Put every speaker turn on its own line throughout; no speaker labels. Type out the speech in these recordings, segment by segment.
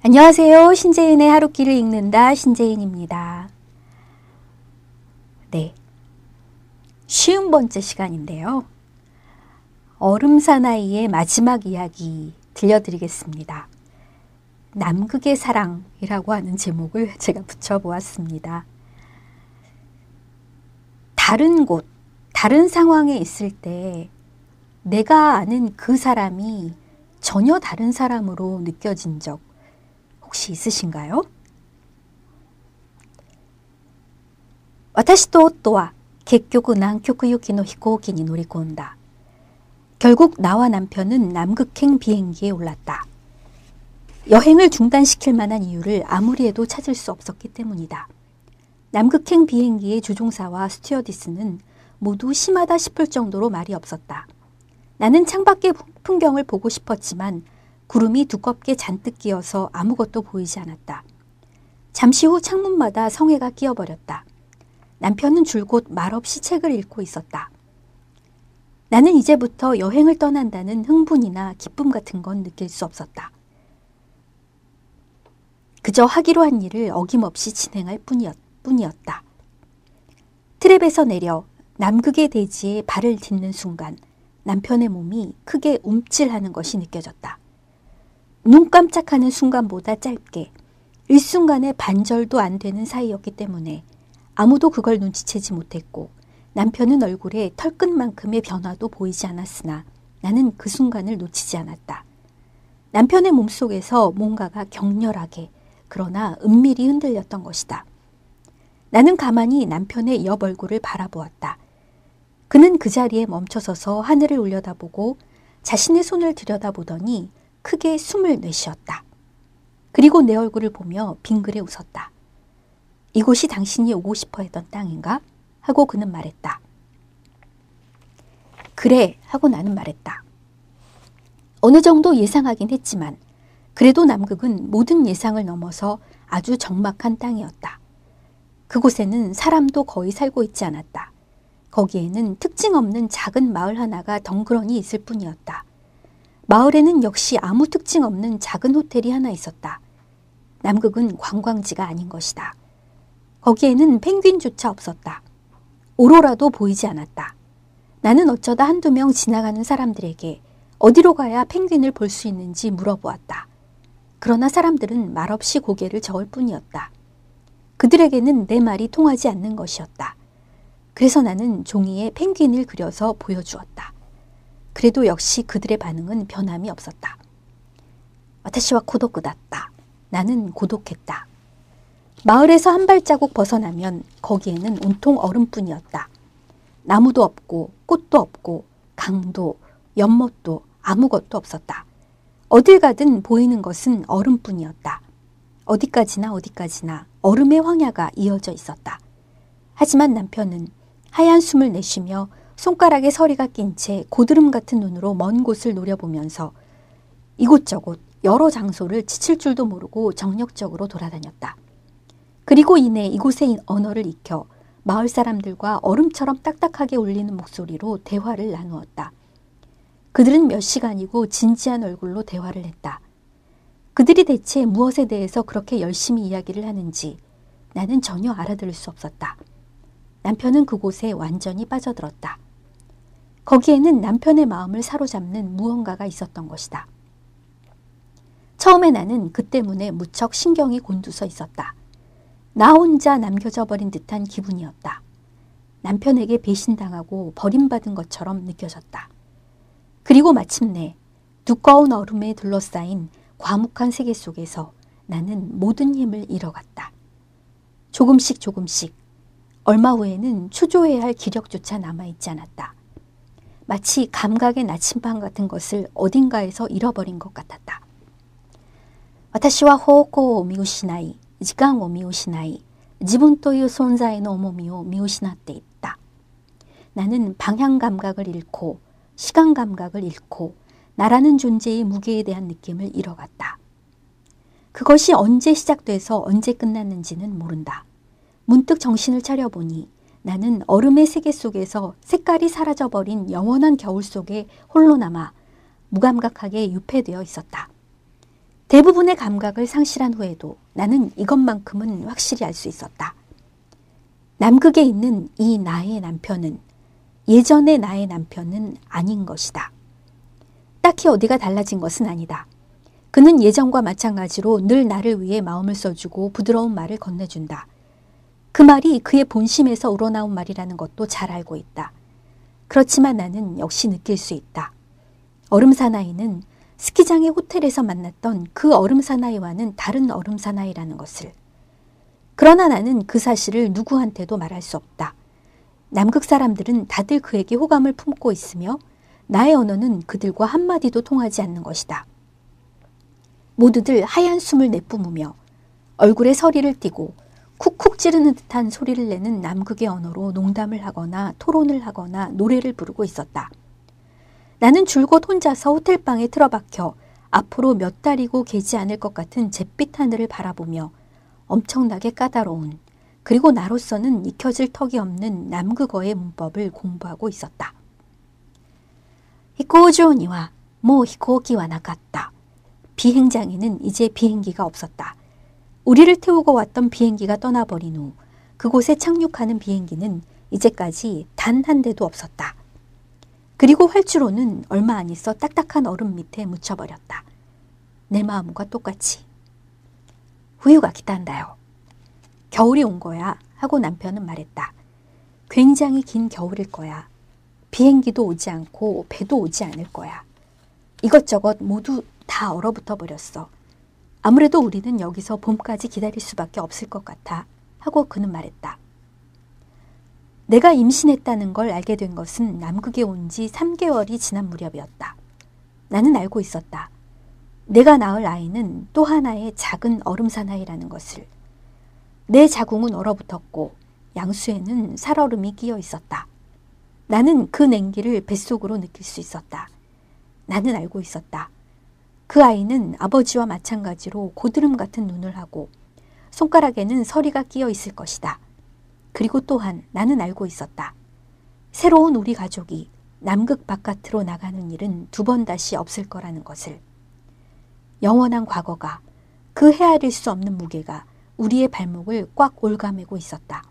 안녕하세요. 신재인의 하루길을 읽는다. 신재인입니다. 네, 50번째 시간인데요. 얼음 사나이의 마지막 이야기 들려드리겠습니다. 남극의 사랑이라고 하는 제목을 제가 붙여보았습니다. 다른 곳, 다른 상황에 있을 때 내가 아는 그 사람이 전혀 다른 사람으로 느껴진 적 혹시 있으신가요? 私と夫は結局南極行きの飛行機に乗り込んだ. 결국 나와 남편은 남극행 비행기에 올랐다. 여행을 중단시킬 만한 이유를 아무리 해도 찾을 수 없었기 때문이다. 남극행 비행기의 조종사와 스튜어디스는 모두 심하다 싶을 정도로 말이 없었다. 나는 창밖의 풍경을 보고 싶었지만 구름이 두껍게 잔뜩 끼어서 아무것도 보이지 않았다. 잠시 후 창문마다 성에가 끼어버렸다. 남편은 줄곧 말없이 책을 읽고 있었다. 나는 이제부터 여행을 떠난다는 흥분이나 기쁨 같은 건 느낄 수 없었다. 그저 하기로 한 일을 어김없이 진행할 뿐이었다. 트랩에서 내려 남극의 대지에 발을 딛는 순간 남편의 몸이 크게 움찔하는 것이 느껴졌다. 눈 깜짝하는 순간보다 짧게 일순간의 반절도 안 되는 사이였기 때문에 아무도 그걸 눈치채지 못했고 남편은 얼굴에 털끝만큼의 변화도 보이지 않았으나 나는 그 순간을 놓치지 않았다. 남편의 몸속에서 뭔가가 격렬하게 그러나 은밀히 흔들렸던 것이다. 나는 가만히 남편의 옆 얼굴을 바라보았다. 그는 그 자리에 멈춰서서 하늘을 올려다보고 자신의 손을 들여다보더니 크게 숨을 내쉬었다. 그리고 내 얼굴을 보며 빙그레 웃었다. 이곳이 당신이 오고 싶어 했던 땅인가? 하고 그는 말했다. 그래 하고 나는 말했다. 어느 정도 예상하긴 했지만 그래도 남극은 모든 예상을 넘어서 아주 적막한 땅이었다. 그곳에는 사람도 거의 살고 있지 않았다. 거기에는 특징 없는 작은 마을 하나가 덩그러니 있을 뿐이었다. 마을에는 역시 아무 특징 없는 작은 호텔이 하나 있었다. 남극은 관광지가 아닌 것이다. 거기에는 펭귄조차 없었다. 오로라도 보이지 않았다. 나는 어쩌다 한두 명 지나가는 사람들에게 어디로 가야 펭귄을 볼 수 있는지 물어보았다. 그러나 사람들은 말없이 고개를 저을 뿐이었다. 그들에게는 내 말이 통하지 않는 것이었다. 그래서 나는 종이에 펭귄을 그려서 보여주었다. 그래도 역시 그들의 반응은 변함이 없었다. 私は孤独だった. 나는 고독했다. 마을에서 한 발자국 벗어나면 거기에는 온통 얼음뿐이었다. 나무도 없고 꽃도 없고 강도, 연못도 아무것도 없었다. 어딜 가든 보이는 것은 얼음뿐이었다. 어디까지나 얼음의 황야가 이어져 있었다. 하지만 남편은 하얀 숨을 내쉬며 손가락에 서리가 낀 채 고드름 같은 눈으로 먼 곳을 노려보면서 이곳저곳 여러 장소를 지칠 줄도 모르고 정력적으로 돌아다녔다. 그리고 이내 이곳의 언어를 익혀 마을 사람들과 얼음처럼 딱딱하게 울리는 목소리로 대화를 나누었다. 그들은 몇 시간이고 진지한 얼굴로 대화를 했다. 그들이 대체 무엇에 대해서 그렇게 열심히 이야기를 하는지 나는 전혀 알아들을 수 없었다. 남편은 그곳에 완전히 빠져들었다. 거기에는 남편의 마음을 사로잡는 무언가가 있었던 것이다. 처음에 나는 그 때문에 무척 신경이 곤두서 있었다. 나 혼자 남겨져 버린 듯한 기분이었다. 남편에게 배신당하고 버림받은 것처럼 느껴졌다. 그리고 마침내 두꺼운 얼음에 둘러싸인 과묵한 세계 속에서 나는 모든 힘을 잃어갔다. 조금씩 얼마 후에는 추조해야 할 기력조차 남아있지 않았다. 마치 감각의 나침반 같은 것을 어딘가에서 잃어버린 것 같았다. 私は方向を見失い、時間を見失い、自分という存在の重みを見失っていった. 나는 방향 감각을 잃고 시간 감각을 잃고 나라는 존재의 무게에 대한 느낌을 잃어갔다. 그것이 언제 시작돼서 언제 끝났는지는 모른다. 문득 정신을 차려보니 나는 얼음의 세계 속에서 색깔이 사라져버린 영원한 겨울 속에 홀로 남아 무감각하게 유폐되어 있었다. 대부분의 감각을 상실한 후에도 나는 이것만큼은 확실히 알 수 있었다. 남극에 있는 이 나의 남편은 예전의 나의 남편은 아닌 것이다. 딱히 어디가 달라진 것은 아니다. 그는 예전과 마찬가지로 늘 나를 위해 마음을 써주고 부드러운 말을 건네준다. 그 말이 그의 본심에서 우러나온 말이라는 것도 잘 알고 있다. 그렇지만 나는 역시 느낄 수 있다. 얼음 사나이는 스키장의 호텔에서 만났던 그 얼음 사나이와는 다른 얼음 사나이라는 것을. 그러나 나는 그 사실을 누구한테도 말할 수 없다. 남극 사람들은 다들 그에게 호감을 품고 있으며 나의 언어는 그들과 한마디도 통하지 않는 것이다. 모두들 하얀 숨을 내뿜으며 얼굴에 서리를 띠고 쿡쿡 찌르는 듯한 소리를 내는 남극의 언어로 농담을 하거나 토론을 하거나 노래를 부르고 있었다. 나는 줄곧 혼자서 호텔방에 틀어박혀 앞으로 몇 달이고 개지 않을 것 같은 잿빛 하늘을 바라보며 엄청나게 까다로운 그리고 나로서는 익혀질 턱이 없는 남극어의 문법을 공부하고 있었다. 히코우조니와 모 히코기와 나갔다. 비행장에는 이제 비행기가 없었다. 우리를 태우고 왔던 비행기가 떠나버린 후 그곳에 착륙하는 비행기는 이제까지 단 한 대도 없었다. 그리고 활주로는 얼마 안 있어 딱딱한 얼음 밑에 묻혀버렸다. 내 마음과 똑같이. 후유가 기탄다요. 겨울이 온 거야 하고 남편은 말했다. 굉장히 긴 겨울일 거야. 비행기도 오지 않고 배도 오지 않을 거야. 이것저것 모두 다 얼어붙어 버렸어. 아무래도 우리는 여기서 봄까지 기다릴 수밖에 없을 것 같아 하고 그는 말했다. 내가 임신했다는 걸 알게 된 것은 남극에 온 지 3개월이 지난 무렵이었다. 나는 알고 있었다. 내가 낳을 아이는 또 하나의 작은 얼음 사나이라는 것을. 내 자궁은 얼어붙었고 양수에는 살얼음이 끼어 있었다. 나는 그 냉기를 뱃속으로 느낄 수 있었다. 나는 알고 있었다. 그 아이는 아버지와 마찬가지로 고드름 같은 눈을 하고 손가락에는 서리가 끼어 있을 것이다. 그리고 또한 나는 알고 있었다. 새로운 우리 가족이 남극 바깥으로 나가는 일은 2번 다시 없을 거라는 것을. 영원한 과거가, 그 헤아릴 수 없는 무게가 우리의 발목을 꽉 올가매고 있었다.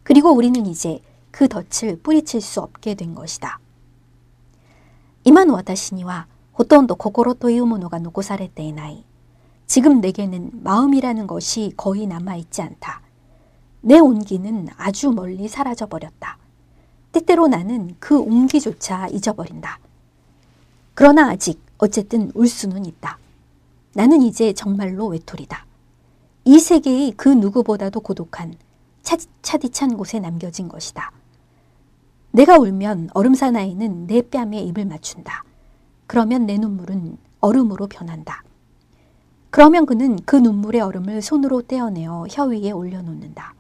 그리고 우리는 이제 그 덫을 뿌리칠 수 없게 된 것이다. 이만 와타시니와 호톤도 코코로というものが残されていない. 지금 내게는 마음이라는 것이 거의 남아있지 않다. 내 온기는 아주 멀리 사라져버렸다. 때때로 나는 그 온기조차 잊어버린다. 그러나 아직 어쨌든 울 수는 있다. 나는 이제 정말로 외톨이다. 이 세계의 그 누구보다도 고독한 차디찬 곳에 남겨진 것이다. 내가 울면 얼음 사나이는 내 뺨에 입을 맞춘다. 그러면 내 눈물은 얼음으로 변한다. 그러면 그는 그 눈물의 얼음을 손으로 떼어내어 혀 위에 올려놓는다.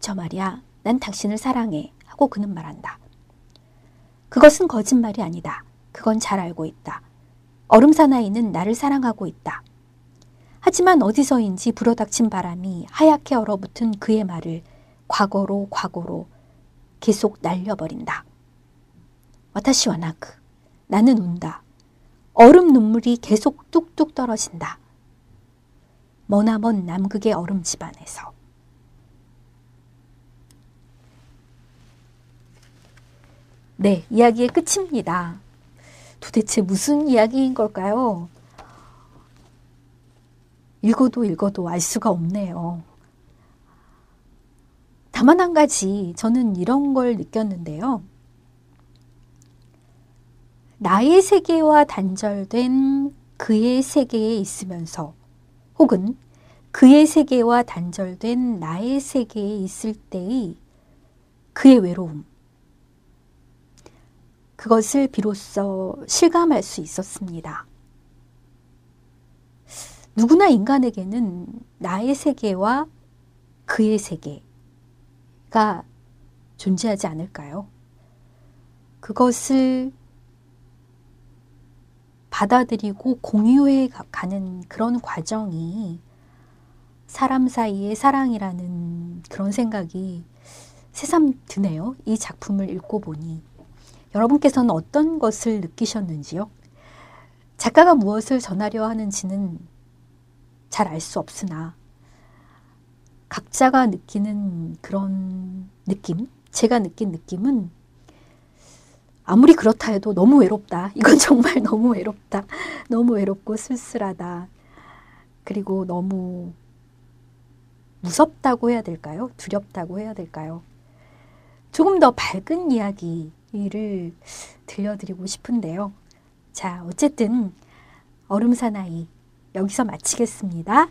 저 말이야, 난 당신을 사랑해 하고 그는 말한다. 그것은 거짓말이 아니다. 그건 잘 알고 있다. 얼음 사나이는 나를 사랑하고 있다. 하지만 어디서인지 불어닥친 바람이 하얗게 얼어붙은 그의 말을 과거로 계속 날려버린다. 와타시와 나크. 나는 운다. 얼음 눈물이 계속 뚝뚝 떨어진다. 머나먼 남극의 얼음 집안에서. 네, 이야기의 끝입니다. 도대체 무슨 이야기인 걸까요? 읽어도 알 수가 없네요. 다만 한 가지 저는 이런 걸 느꼈는데요. 나의 세계와 단절된 그의 세계에 있으면서 혹은 그의 세계와 단절된 나의 세계에 있을 때의 그의 외로움, 그것을 비로소 실감할 수 있었습니다. 누구나 인간에게는 나의 세계와 그의 세계가 존재하지 않을까요? 그것을 받아들이고 공유해 가는 그런 과정이 사람 사이의 사랑이라는 그런 생각이 새삼 드네요. 이 작품을 읽고 보니. 여러분께서는 어떤 것을 느끼셨는지요? 작가가 무엇을 전하려 하는지는 잘 알 수 없으나 각자가 느끼는 그런 느낌, 제가 느낀 느낌은 아무리 그렇다 해도 너무 외롭다. 이건 정말 너무 외롭다. 너무 외롭고 쓸쓸하다. 그리고 너무 무섭다고 해야 될까요? 두렵다고 해야 될까요? 조금 더 밝은 이야기를 들려드리고 싶은데요. 자, 어쨌든 얼음사나이 여기서 마치겠습니다.